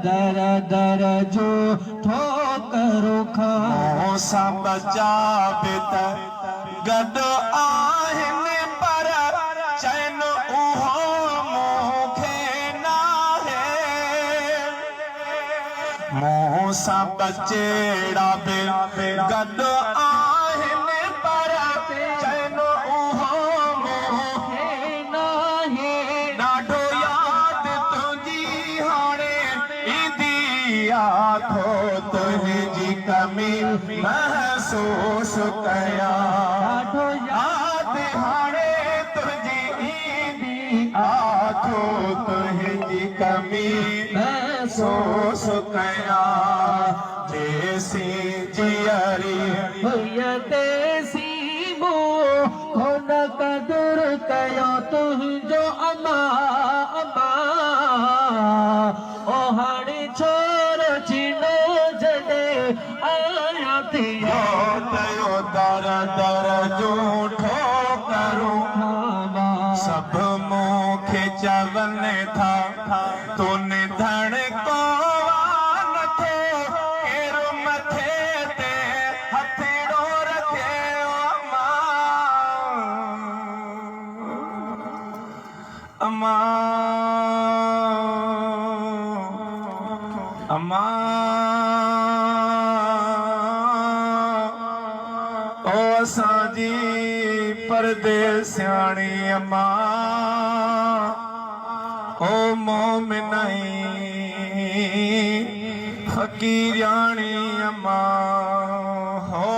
दर दर जो ठोकरूं खां सां बचा बित गद आहिनि पर चैन उहो मूंखे नाहे मूं सां बचेड़ा बि गद आहिनि पर चैन उहो मूंखे नाहे ॾाढो यादि तुंहिंजी हाणे ईंदी आखो तुंहिंजी कमी महसूस कयां ॾाढो यादि हाणे तुंहिंजी ईंदी आखो तुंहिंजी कमी महसूस कयां जेसी जियरी हुय तेसी मूं कोन कदुर कयो तुंहिंजो अमा अमा ओ हाणे छोर छिनो जॾे आया थियो तयो दर दर जो ठोकरूं खावा सभु मूंखे चवनि था तूं निधण को नथो केरु मथे ते हथेड़ो रखे अम्मा अम्मा ओ असांजी परदेसियाणी अम्मा ओ मोमिनई फकीरियाणी अम्मा हो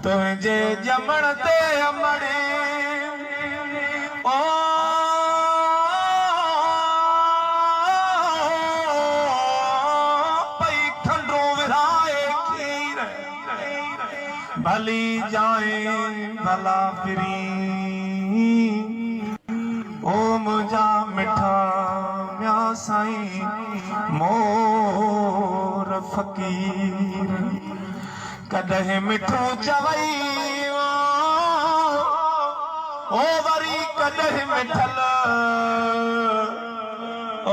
तुंहिंजे ॼमण ते अमड़े ओ भली जाए भला फिरी ओ मुझा मिठा म्या साईं मोर फकीर कॾहिं मिठो चवई ओ वरी कॾहिं मिठल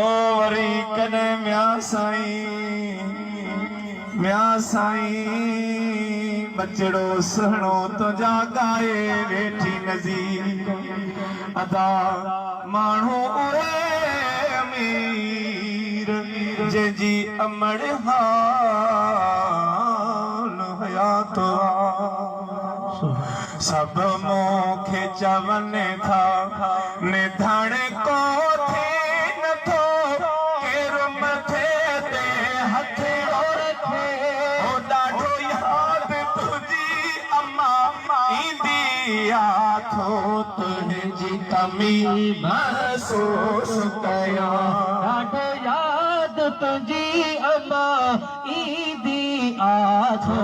ओ वरी कॾहिं म्या साईं बचड़ो सुहिणो तुंहिंजा गाए वेठी नज़ीर अदा माण्हू उहे अमीर जंहिंजी अमड़ हाल हयात सभु मूंखे चवनि था निधण को थिए नथो केरु मथे ते हथेड़ो रखे ओ ॾाढो यादि तुंहिंजी अम्मा ईंदी आखो तुंहिंजी कमी महसूस कयां ॾाढो यादि तुंहिंजी अमा ईंदी आखो